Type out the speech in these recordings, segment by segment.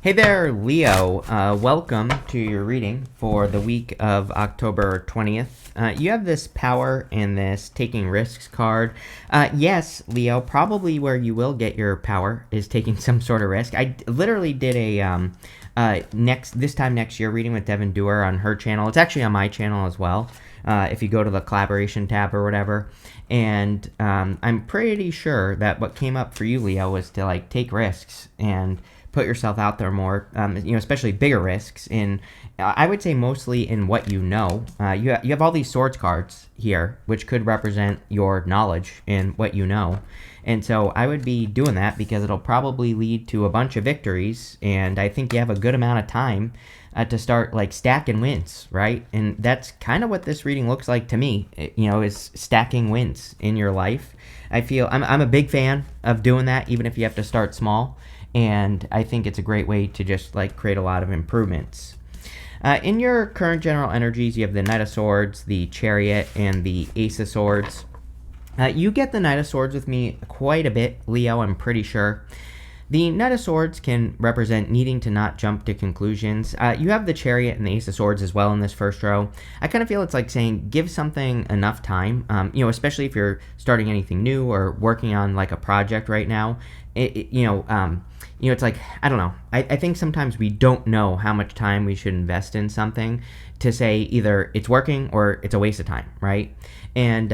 Hey there, Leo. Welcome to your reading for the week of October 20th. You have this power and this taking risks card. Yes, Leo, probably where you will get your power is taking some sort of risk. I literally did a this time next year reading with Devin Dewar on her channel. It's actually on my channel as well. If you go to the collaboration tab or whatever. And I'm pretty sure that what came up for you, Leo, was to take risks and put yourself out there more, especially bigger risks in, I would say mostly in what you know. You have all these swords cards here, which could represent your knowledge in what you know. And so I would be doing that because it'll probably lead to a bunch of victories. And I think you have a good amount of time to start stacking wins, right? And that's kind of what this reading looks like to me, is stacking wins in your life. I feel I'm a big fan of doing that, even if you have to start small. And I think it's a great way to just create a lot of improvements. In your current general energies, you have the Knight of Swords, the Chariot, and the Ace of Swords. You get the Knight of Swords with me quite a bit, Leo, I'm pretty sure. The Knight of Swords can represent needing to not jump to conclusions. You have the Chariot and the Ace of Swords as well in this first row. I kind of feel it's like saying give something enough time, especially if you're starting anything new or working on a project right now. It's like, I don't know. I think sometimes we don't know how much time we should invest in something to say either it's working or it's a waste of time, right? And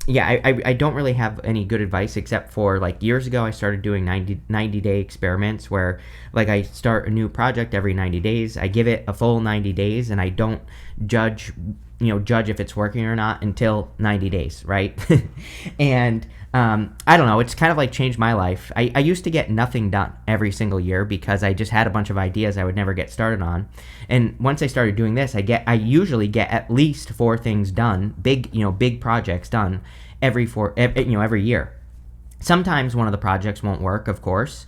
yeah, I don't really have any good advice except for years ago I started doing 90-day experiments where I start a new project every 90 days. I give it a full 90 days and I don't judge if it's working or not until 90 days, right? And I don't know, it's kind of changed my life. I used to get nothing done every single year because I just had a bunch of ideas I would never get started on. And once I started doing this, I usually get at least 4 things done, big projects done every year. Sometimes one of the projects won't work, of course,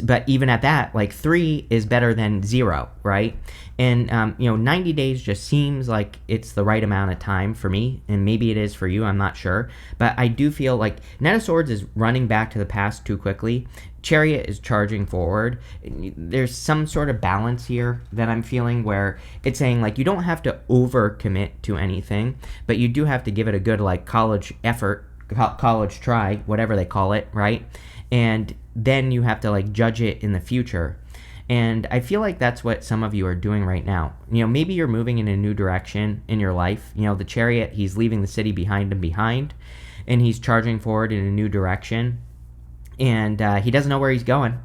but even at that, 3 is better than 0, right? And 90 days just seems like it's the right amount of time for me, and maybe it is for you, I'm not sure. But I do feel like Knight of Swords is running back to the past too quickly. Chariot is charging forward. There's some sort of balance here that I'm feeling where it's saying you don't have to overcommit to anything, but you do have to give it a good college effort, college try, whatever they call it, right? And then you have to judge it in the future. And I feel like that's what some of you are doing right now. Maybe you're moving in a new direction in your life. The Chariot, he's leaving the city behind him, and he's charging forward in a new direction. And he doesn't know where he's going.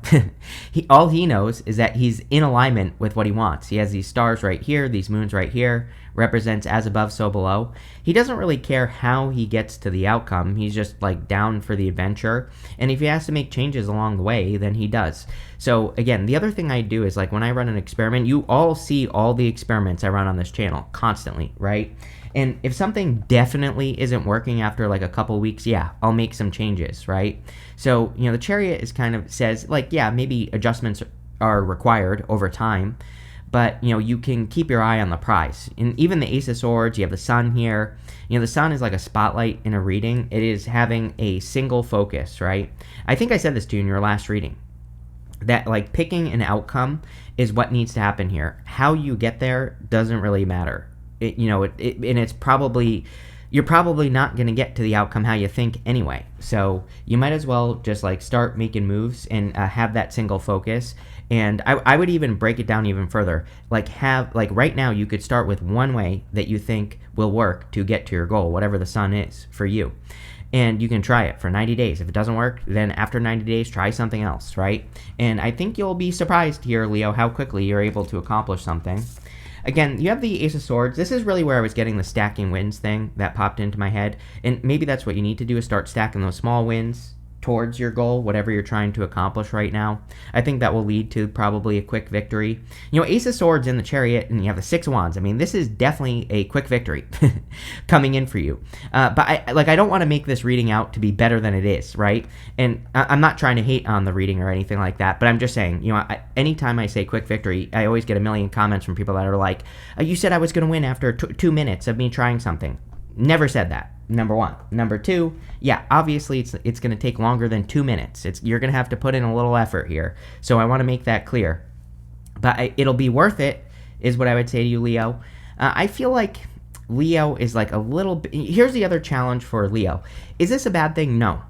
All he knows is that he's in alignment with what he wants. He has these stars right here, these moons right here, represents as above, so below. He doesn't really care how he gets to the outcome. He's just down for the adventure. And if he has to make changes along the way, then he does. So again, the other thing I do is when I run an experiment, you all see all the experiments I run on this channel constantly, right? And if something definitely isn't working after a couple weeks, yeah, I'll make some changes, right? So, the Chariot is kind of says yeah, maybe adjustments are required over time, but, you can keep your eye on the prize. And even the Ace of Swords, you have the Sun here. The Sun is like a spotlight in a reading. It is having a single focus, right? I think I said this to you in your last reading, that picking an outcome is what needs to happen here. How you get there doesn't really matter. And it's probably, you're probably not going to get to the outcome how you think anyway. So you might as well just start making moves and have that single focus. And I would even break it down even further. Right now you could start with one way that you think will work to get to your goal, whatever the Sun is for you. And you can try it for 90 days. If it doesn't work, then after 90 days, try something else, right? And I think you'll be surprised here, Leo, how quickly you're able to accomplish something. Again, you have the Ace of Swords. This is really where I was getting the stacking wins thing that popped into my head. And maybe that's what you need to do, is start stacking those small wins towards your goal, whatever you're trying to accomplish right now. I think that will lead to probably a quick victory. Ace of Swords in the Chariot, and you have the 6 of Wands. I mean, this is definitely a quick victory coming in for you. But I don't want to make this reading out to be better than it is, right? And I'm not trying to hate on the reading or anything like that, but I'm just saying, anytime I say quick victory, I always get a million comments from people that are like, you said I was going to win after 2 minutes of me trying something. Never said that. number one. Number two, yeah, obviously it's going to take longer than 2 minutes. You're going to have to put in a little effort here. So I want to make that clear. But it'll be worth it, is what I would say to you, Leo. I feel like Leo is like a little bit. Here's the other challenge for Leo. Is this a bad thing? No.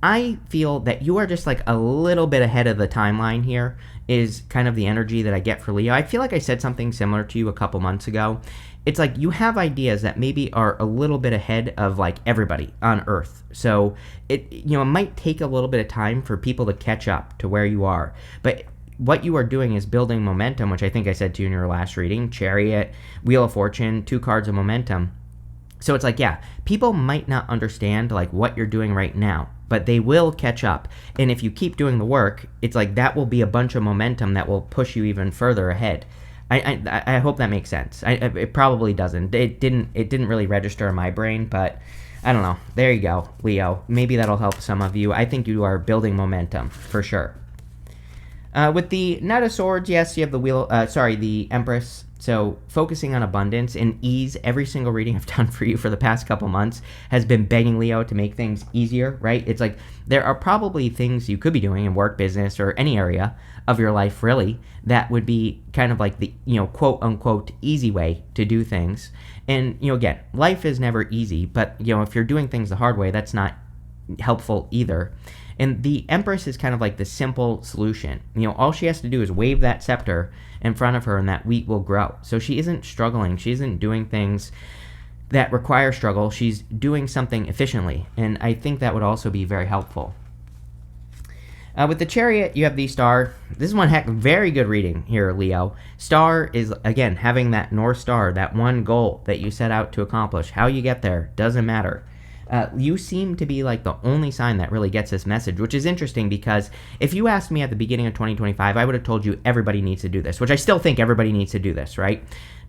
I feel that you are just like a little bit ahead of the timeline here, is kind of the energy that I get for Leo. I feel like I said something similar to you a couple months ago. It's like you have ideas that maybe are a little bit ahead of like everybody on Earth. So it might take a little bit of time for people to catch up to where you are. But what you are doing is building momentum, which I think I said to you in your last reading. Chariot, Wheel of Fortune, 2 cards of momentum. So it's like, yeah, people might not understand like what you're doing right now, but they will catch up. And if you keep doing the work, it's like that will be a bunch of momentum that will push you even further ahead. I hope that makes sense. It probably doesn't. It didn't really register in my brain, but I don't know. There you go, Leo. Maybe that'll help some of you. I think you are building momentum for sure. With the Knight of Swords, yes, you have the Empress. So focusing on abundance and ease. Every single reading I've done for you for the past couple months has been begging Leo to make things easier, right? It's like there are probably things you could be doing in work, business, or any area of your life, really, that would be kind of like the, quote unquote, easy way to do things. And, again, life is never easy, but, if you're doing things the hard way, that's not helpful either. And the Empress is kind of like the simple solution. All she has to do is wave that scepter in front of her and that wheat will grow. So she isn't struggling. She isn't doing things that require struggle. She's doing something efficiently. And I think that would also be very helpful. With the Chariot, you have the Star. This is one very good reading here, Leo. Star is, again, having that North Star, that one goal that you set out to accomplish. How you get there doesn't matter. You seem to be like the only sign that really gets this message, which is interesting because if you asked me at the beginning of 2025, I would have told you everybody needs to do this, which I still think everybody needs to do this, right?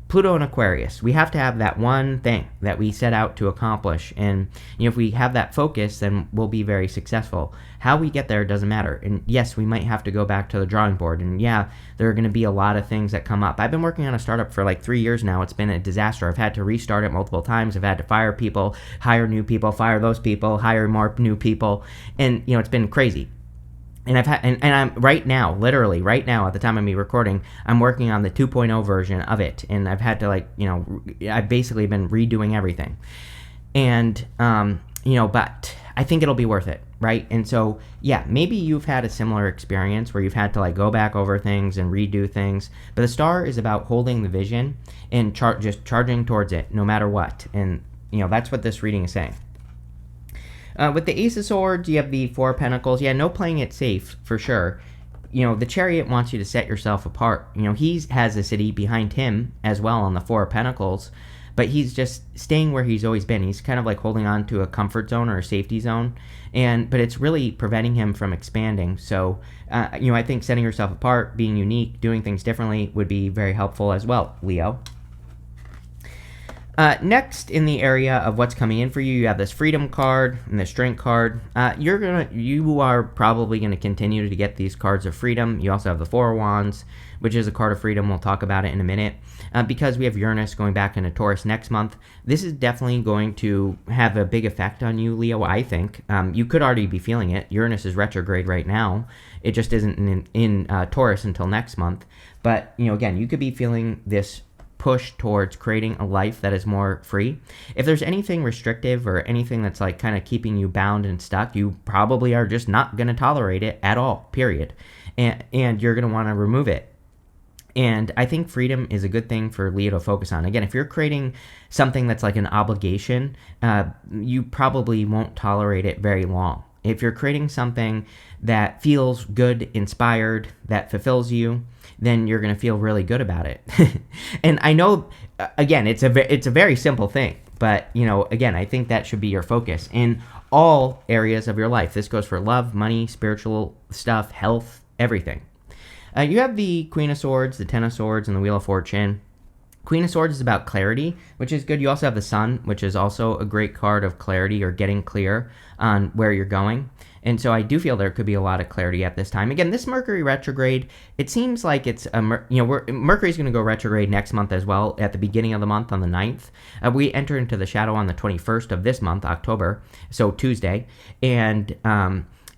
Pluto and Aquarius, we have to have that one thing that we set out to accomplish. And if we have that focus, then we'll be very successful. How we get there doesn't matter. And yes, we might have to go back to the drawing board. And yeah, there are going to be a lot of things that come up. I've been working on a startup for like 3 years now. It's been a disaster. I've had to restart it multiple times. I've had to fire people, hire new people, fire those people, hire more new people. And, it's been crazy. And I'm right now, literally right now at the time of me recording, I'm working on the 2.0 version of it. And I've had to I've basically been redoing everything. And, but I think it'll be worth it, right? And so, yeah, maybe you've had a similar experience where you've had to go back over things and redo things. But the Star is about holding the vision and just charging towards it no matter what. And, that's what this reading is saying. With the Ace of Swords, you have the 4 of Pentacles. Yeah, no playing it safe, for sure. The Chariot wants you to set yourself apart. He has a city behind him as well on the 4 of Pentacles, but he's just staying where he's always been. He's kind of like holding on to a comfort zone or a safety zone, but it's really preventing him from expanding. So, I think setting yourself apart, being unique, doing things differently would be very helpful as well, Leo. Next, in the area of what's coming in for you, you have this Freedom card and the Strength card. You are probably gonna continue to get these cards of freedom. You also have the 4 of Wands, which is a card of freedom. We'll talk about it in a minute. Because we have Uranus going back into Taurus next month, this is definitely going to have a big effect on you, Leo, I think. You could already be feeling it. Uranus is retrograde right now. It just isn't in Taurus until next month. But, again, you could be feeling this push towards creating a life that is more free. If there's anything restrictive or anything that's kind of keeping you bound and stuck, you probably are just not going to tolerate it at all, period. And you're going to want to remove it. And I think freedom is a good thing for Leo to focus on. Again, if you're creating something that's like an obligation, you probably won't tolerate it very long. If you're creating something that feels good, inspired, that fulfills you, then you're going to feel really good about it. And I know, again, it's a very simple thing, but, again, I think that should be your focus in all areas of your life. This goes for love, money, spiritual stuff, health, everything. You have the Queen of Swords, the Ten of Swords, and the Wheel of Fortune. Queen of Swords is about clarity, which is good. You also have the Sun, which is also a great card of clarity or getting clear on where you're going. And so I do feel there could be a lot of clarity at this time. Again, this Mercury retrograde, it seems like it's, Mercury's going to go retrograde next month as well, at the beginning of the month on the 9th. We enter into the shadow on the 21st of this month, October, so Tuesday. And,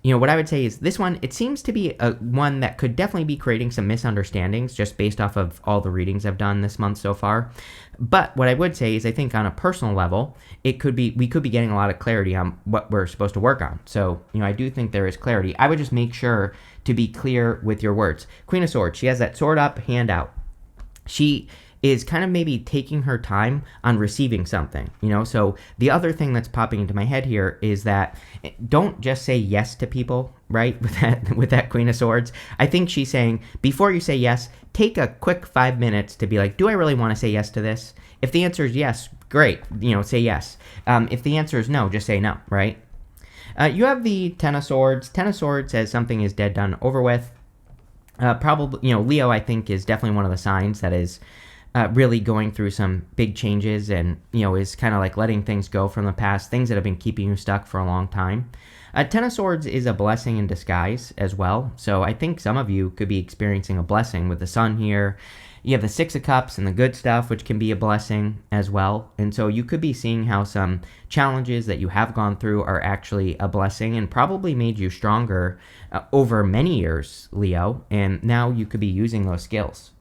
what I would say is this one, it seems to be one that could definitely be creating some misunderstandings just based off of all the readings I've done this month so far. But what I would say is I think on a personal level, we could be getting a lot of clarity on what we're supposed to work on. So, I do think there is clarity. I would just make sure to be clear with your words. Queen of Swords, she has that sword up, hand out. She is kind of maybe taking her time on receiving something, So the other thing that's popping into my head here is that don't just say yes to people, right? With that Queen of Swords. I think she's saying, before you say yes, take a quick 5 minutes to be like, do I really want to say yes to this? If the answer is yes, great, say yes. If the answer is no, just say no, right? You have the Ten of Swords. Ten of Swords says something is dead, done, over with. Probably, Leo, I think, is definitely one of the signs that is really going through some big changes and, is kind of like letting things go from the past, things that have been keeping you stuck for a long time. Ten of Swords is a blessing in disguise as well. So I think some of you could be experiencing a blessing with the Sun here. You have the Six of Cups and the good stuff, which can be a blessing as well. And so you could be seeing how some challenges that you have gone through are actually a blessing and probably made you stronger over many years, Leo. And now you could be using those skills.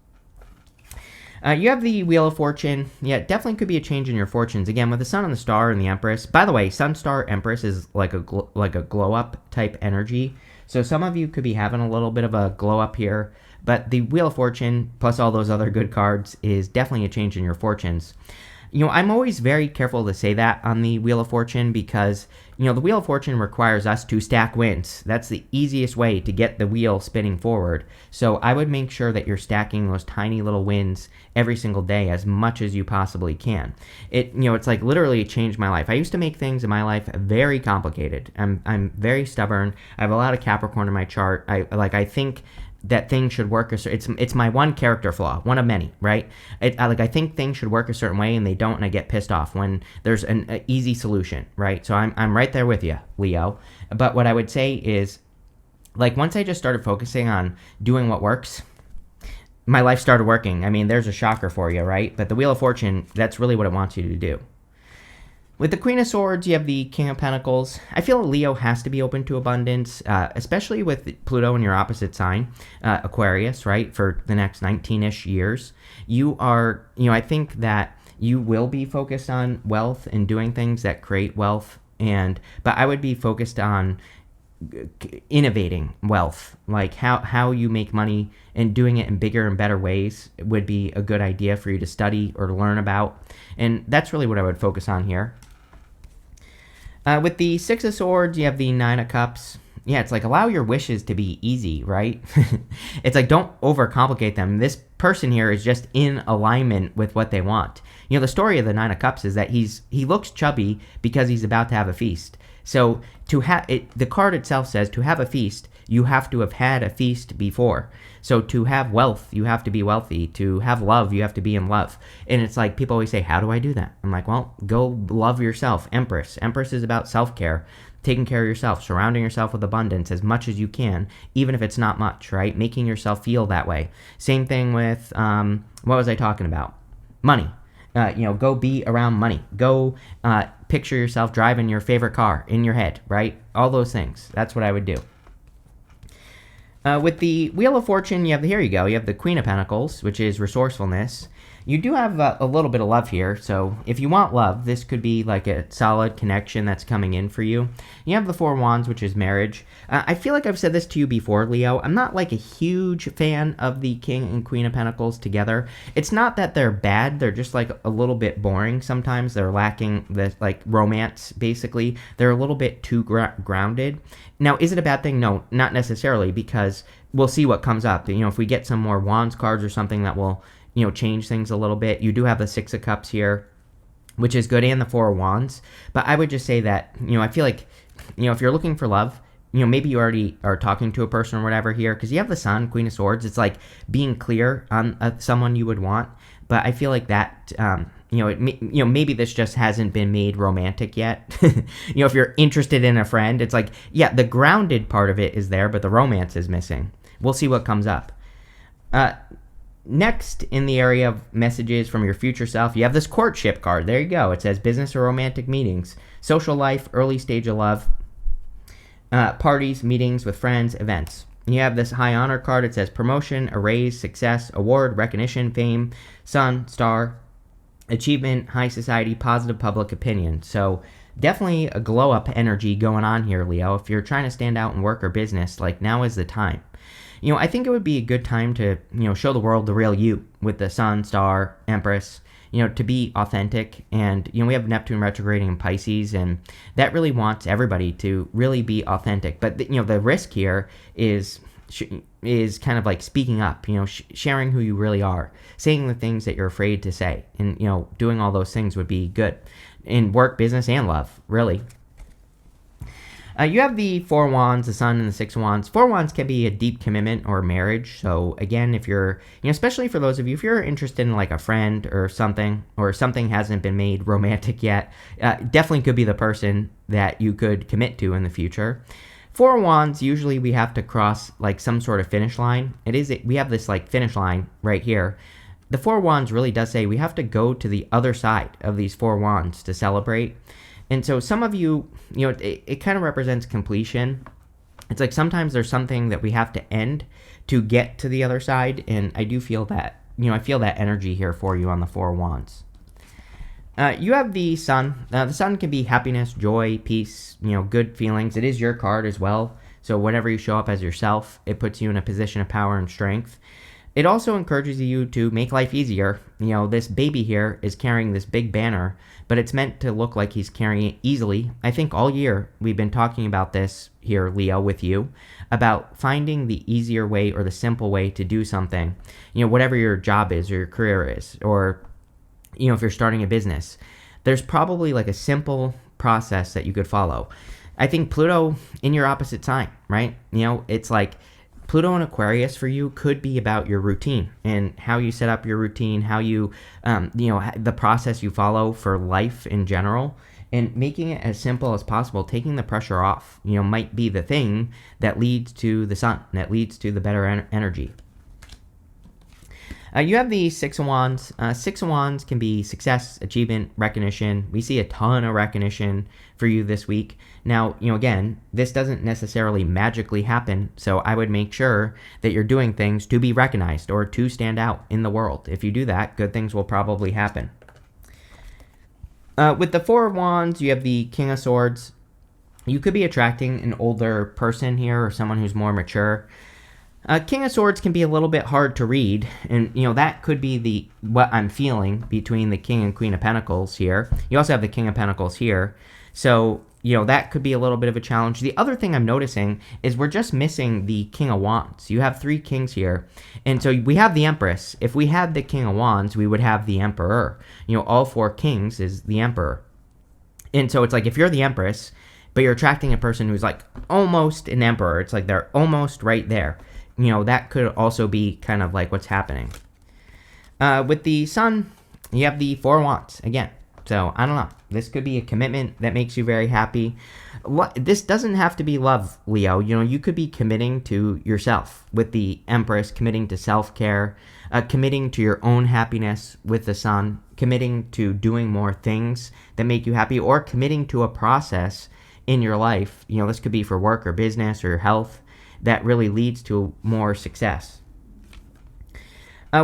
You have the Wheel of Fortune. Yeah, it definitely could be a change in your fortunes. Again, with the Sun and the Star and the Empress. By the way, Sun, Star, Empress is like a glow up type energy. So some of you could be having a little bit of a glow up here. But the Wheel of Fortune, plus all those other good cards, is definitely a change in your fortunes. I'm always very careful to say that on the Wheel of Fortune because, the Wheel of Fortune requires us to stack wins. That's the easiest way to get the wheel spinning forward. So I would make sure that you're stacking those tiny little wins every single day as much as you possibly can. It's like literally changed my life. I used to make things in my life very complicated. I'm very stubborn. I have a lot of Capricorn in my chart. I think that things should work it's my one character flaw, one of many, right? I think things should work a certain way and they don't, and I get pissed off when there's an easy solution, right? So I'm right there with you, Leo. But what I would say is, once I just started focusing on doing what works, my life started working. I mean, there's a shocker for you, right? But the Wheel of Fortune, that's really what it wants you to do. With the Queen of Swords, you have the King of Pentacles. I feel Leo has to be open to abundance, especially with Pluto in your opposite sign, Aquarius, right, for the next 19-ish years. You are, I think that you will be focused on wealth and doing things that create wealth, but I would be focused on innovating wealth, like how you make money and doing it in bigger and better ways would be a good idea for you to study or to learn about. And that's really what I would focus on here. With the Six of Swords, you have the Nine of Cups. Yeah, it's like allow your wishes to be easy, right? It's like don't overcomplicate them. This person here is just in alignment with what they want. The story of the Nine of Cups is that he looks chubby because he's about to have a feast. So to have it, the card itself says to have a feast, you have to have had a feast before. So to have wealth, you have to be wealthy. To have love, you have to be in love. And it's like people always say, how do I do that? I'm like, well, go love yourself. Empress. Empress is about self-care, taking care of yourself, surrounding yourself with abundance as much as you can, even if it's not much, right? Making yourself feel that way. Same thing with, what was I talking about? Money. Go be around money. Go picture yourself driving your favorite car in your head, right? All those things. That's what I would do. With the Wheel of Fortune, here you go. You have the Queen of Pentacles, which is resourcefulness. You do have a little bit of love here, so if you want love, this could be like a solid connection that's coming in for you. You have the Four of Wands, which is marriage. I feel like I've said this to you before, Leo. I'm not like a huge fan of the King and Queen of Pentacles together. It's not that they're bad, they're just like a little bit boring sometimes. They're lacking the romance, basically. They're a little bit too grounded. Now, is it a bad thing? No, not necessarily, because we'll see what comes up. If we get some more Wands cards or something that will change things a little bit. You do have the Six of Cups here, which is good, and the Four of Wands. But I would just say that, I feel like, if you're looking for love, maybe you already are talking to a person or whatever here, because you have the Sun, Queen of Swords. It's like being clear on someone you would want. but I feel like that, maybe this just hasn't been made romantic yet. If you're interested in a friend, it's like, yeah, the grounded part of it is there, but the romance is missing. We'll see what comes up. Next, in the area of messages from your future self, you have this courtship card. There you go. It says business or romantic meetings, social life, early stage of love, parties, meetings with friends, events. You have this high honor card. It says promotion, a raise, success, award, recognition, fame, sun, star, achievement, high society, positive public opinion. So definitely a glow up energy going on here, Leo. If you're trying to stand out in work or business, like now is the time. I think it would be a good time to, show the world the real you with the sun, star, empress, to be authentic. And, we have Neptune retrograding in Pisces, and that really wants everybody to really be authentic. But, the risk here is kind of like speaking up, sharing who you really are, saying the things that you're afraid to say. And, doing all those things would be good in work, business, and love, really. You have the Four Wands, the Sun, and the Six of Wands. Four Wands can be a deep commitment or marriage. So again, if you're, especially for those of you, if you're interested in like a friend or something hasn't been made romantic yet, definitely could be the person that you could commit to in the future. Four Wands, usually we have to cross like some sort of finish line. We have this like finish line right here. The Four Wands really does say we have to go to the other side of these Four Wands to celebrate. And so some of you, it kind of represents completion. It's like sometimes there's something that we have to end to get to the other side. And I do feel that, I feel that energy here for you on the Four Wands. You have the Sun. The Sun can be happiness, joy, peace, good feelings. It is your card as well. So whenever you show up as yourself, it puts you in a position of power and strength. It also encourages you to make life easier. This baby here is carrying this big banner, but it's meant to look like he's carrying it easily. I think all year we've been talking about this here, Leo, with you, about finding the easier way or the simple way to do something. Whatever your job is or your career is, or, if you're starting a business, there's probably like a simple process that you could follow. I think Pluto in your opposite sign, right? It's like, Pluto in Aquarius for you could be about your routine and how you set up your routine, how you, the process you follow for life in general, and making it as simple as possible, taking the pressure off, might be the thing that leads to the sun, that leads to the better energy. You have the Six of Wands. Six of Wands can be success, achievement, recognition. We see a ton of recognition for you this week. Now, again, this doesn't necessarily magically happen, so I would make sure that you're doing things to be recognized or to stand out in the world. If you do that, good things will probably happen. With the Four of Wands, you have the King of Swords. You could be attracting an older person here or someone who's more mature. King of Swords can be a little bit hard to read, and that could be what I'm feeling between the King and Queen of Pentacles here. You also have the King of Pentacles here, so that could be a little bit of a challenge. The other thing I'm noticing is we're just missing the King of Wands. You have three kings here, and so we have the Empress. If we had the King of Wands, we would have the Emperor. All four kings is the Emperor, and so it's like if you're the Empress, but you're attracting a person who's like almost an Emperor. It's like they're almost right there. That could also be kind of like what's happening. With the Sun, you have the Four Wands again. So, I don't know. This could be a commitment that makes you very happy. This doesn't have to be love, Leo. You could be committing to yourself with the Empress, committing to self-care, committing to your own happiness with the Sun, committing to doing more things that make you happy, or committing to a process in your life. This could be for work or business or your health that really leads to more success.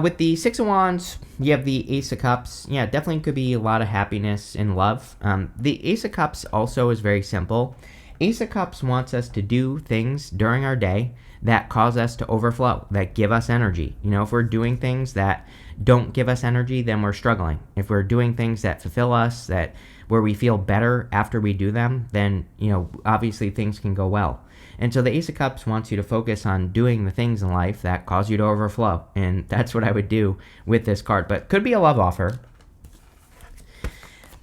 With the Six of Wands, you have the Ace of Cups. Yeah, definitely could be a lot of happiness and love. The Ace of Cups also is very simple. Ace of Cups wants us to do things during our day that cause us to overflow, that give us energy. If we're doing things that don't give us energy, then we're struggling. If we're doing things that fulfill us, where we feel better after we do them, then, obviously things can go well. And so the Ace of Cups wants you to focus on doing the things in life that cause you to overflow. And that's what I would do with this card. But could be a love offer.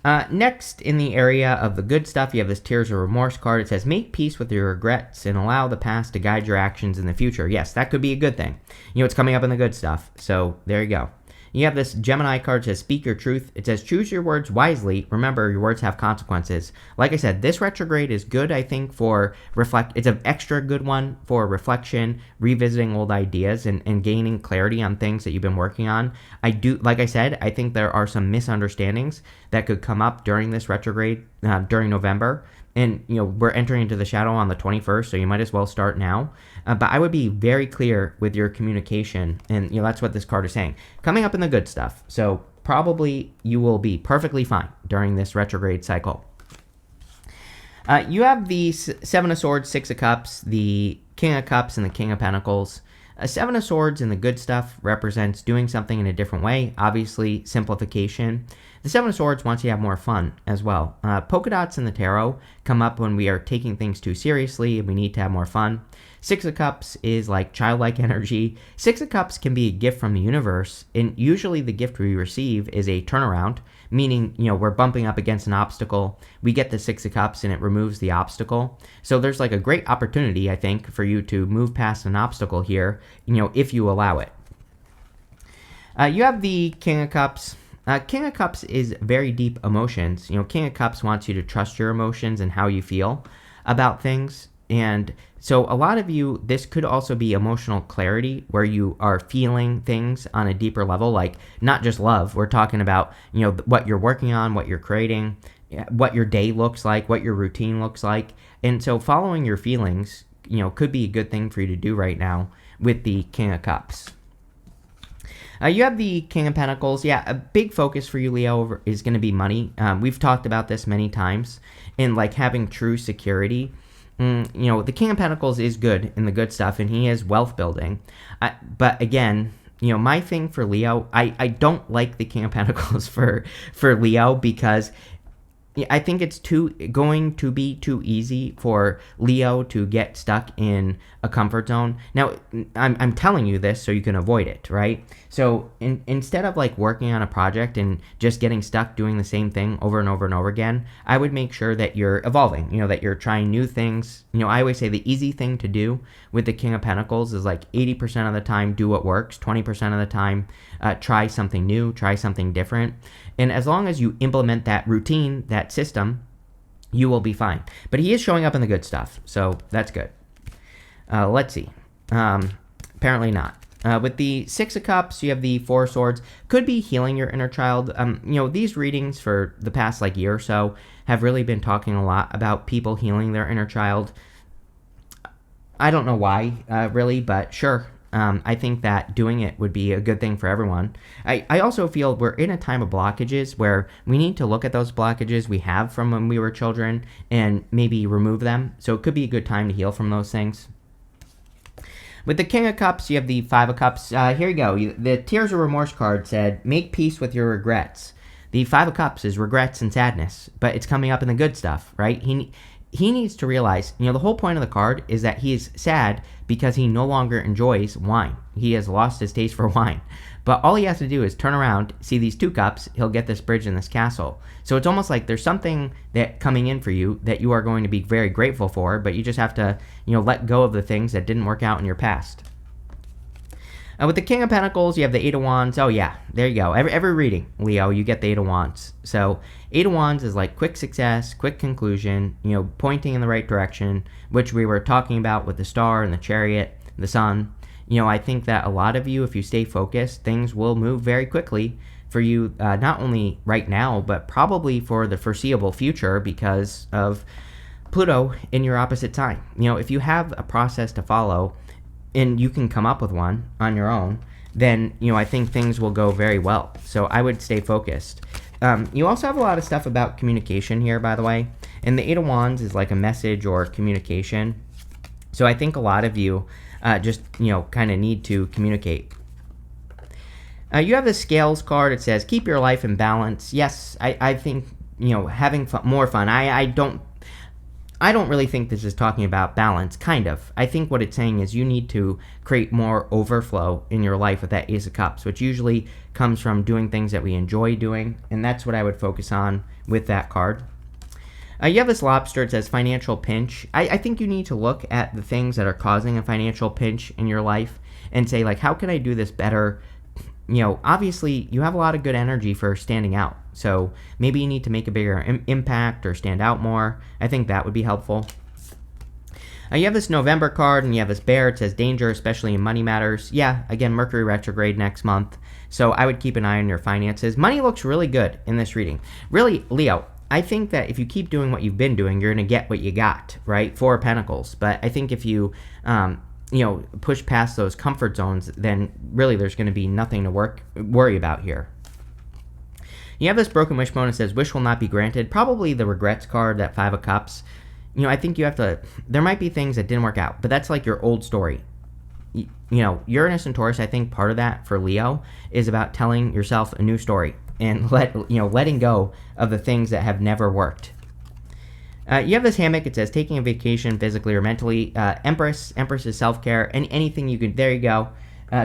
Next, in the area of the good stuff, you have this Tears of Remorse card. It says, make peace with your regrets and allow the past to guide your actions in the future. Yes, that could be a good thing. It's coming up in the good stuff. So there you go. You have this Gemini card that says speak your truth. It says choose your words wisely. Remember, your words have consequences. Like I said, this retrograde is good, I think, for it's an extra good one for reflection, revisiting old ideas, and gaining clarity on things that you've been working on. Like I said, I think there are some misunderstandings that could come up during this retrograde, during November. And, we're entering into the shadow on the 21st, so you might as well start now. But I would be very clear with your communication, and, that's what this card is saying. Coming up in the good stuff. So probably you will be perfectly fine during this retrograde cycle. You have the Seven of Swords, Six of Cups, the King of Cups, and the King of Pentacles. A Seven of Swords in the good stuff represents doing something in a different way, obviously simplification. The Seven of Swords wants you to have more fun as well. Polka dots in the tarot come up when we are taking things too seriously and we need to have more fun. Six of Cups is like childlike energy. Six of Cups can be a gift from the universe, and usually the gift we receive is a turnaround, meaning, we're bumping up against an obstacle. We get the Six of Cups and it removes the obstacle. So there's like a great opportunity, I think, for you to move past an obstacle here, if you allow it. You have the King of Cups. King of Cups is very deep emotions. King of Cups wants you to trust your emotions and how you feel about things. And so a lot of you, this could also be emotional clarity where you are feeling things on a deeper level, like not just love. We're talking about, what you're working on, what you're creating, what your day looks like, what your routine looks like. And so following your feelings, could be a good thing for you to do right now with the King of Cups. You have the King of Pentacles. Yeah, a big focus for you, Leo, is going to be money. We've talked about this many times, and like having true security. The King of Pentacles is good in the good stuff, and he is wealth building. But again, my thing for Leo, I don't like the King of Pentacles for Leo because I think it's going to be too easy for Leo to get stuck in a comfort zone. Now, I'm telling you this so you can avoid it, right? So instead of like working on a project and just getting stuck doing the same thing over and over and over again, I would make sure that you're evolving, that you're trying new things. I always say the easy thing to do with the King of Pentacles is like 80% of the time do what works, 20% of the time try something new, try something different. And as long as you implement that routine, that system, you will be fine. But he is showing up in the good stuff, so that's good. Let's see. Apparently not. With the Six of Cups, you have the Four of Swords. Could be healing your inner child. These readings for the past year or so have really been talking a lot about people healing their inner child. I don't know why, really, but sure. I think that doing it would be a good thing for everyone. I also feel we're in a time of blockages where we need to look at those blockages we have from when we were children and maybe remove them. So it could be a good time to heal from those things. With the King of Cups, you have the Five of Cups. Here you go. The Tears of Remorse card said, make peace with your regrets. The Five of Cups is regrets and sadness, but it's coming up in the good stuff, right? He needs to realize, the whole point of the card is that he is sad because he no longer enjoys wine. He has lost his taste for wine. But all he has to do is turn around, see these two cups, he'll get this bridge and this castle. So it's almost like there's something that coming in for you that you are going to be very grateful for, but you just have to, let go of the things that didn't work out in your past. With the King of Pentacles, you have the Eight of Wands. Oh yeah, there you go. Every reading, Leo, you get the Eight of Wands. So Eight of Wands is like quick success, quick conclusion, pointing in the right direction, which we were talking about with the Star and the Chariot, the Sun. I think that a lot of you, if you stay focused, things will move very quickly for you, not only right now, but probably for the foreseeable future because of Pluto in your opposite sign. If you have a process to follow, and you can come up with one on your own, then, I think things will go very well. So I would stay focused. You also have a lot of stuff about communication here, by the way. And the Eight of Wands is like a message or communication. So I think a lot of you just, kind of need to communicate. You have the Scales card. It says, keep your life in balance. Yes, I think, having more fun. I don't really think this is talking about balance, kind of. I think what it's saying is you need to create more overflow in your life with that Ace of Cups, which usually comes from doing things that we enjoy doing, and that's what I would focus on with that card. You have this Lobster. It says financial pinch. I think you need to look at the things that are causing a financial pinch in your life and say, like, how can I do this better obviously you have a lot of good energy for standing out. So maybe you need to make a bigger impact or stand out more. I think that would be helpful. You have this November card, and you have this bear. It says danger, especially in money matters. Yeah, again, Mercury retrograde next month. So I would keep an eye on your finances. Money looks really good in this reading. Really, Leo, I think that if you keep doing what you've been doing, you're going to get what you got, right? Four of Pentacles. But I think if you, push past those comfort zones, then really there's going to be nothing to worry about here. You have this broken wish bone. It says wish will not be granted. Probably the regrets card, that Five of Cups. I think you have to, there might be things that didn't work out, but that's like your old story. Uranus and Taurus, I think part of that for Leo is about telling yourself a new story and letting go of the things that have never worked. You have this hammock. It says taking a vacation physically or mentally. Empress is self-care, and anything you can, there you go.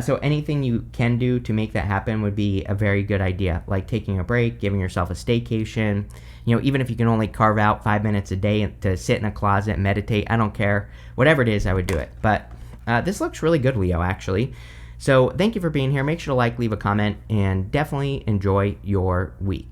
So anything you can do to make that happen would be a very good idea, like taking a break, giving yourself a staycation. Even if you can only carve out 5 minutes a day to sit in a closet and meditate, I don't care. Whatever it is, I would do it. But this looks really good, Leo, actually. So thank you for being here. Make sure to leave a comment, and definitely enjoy your week.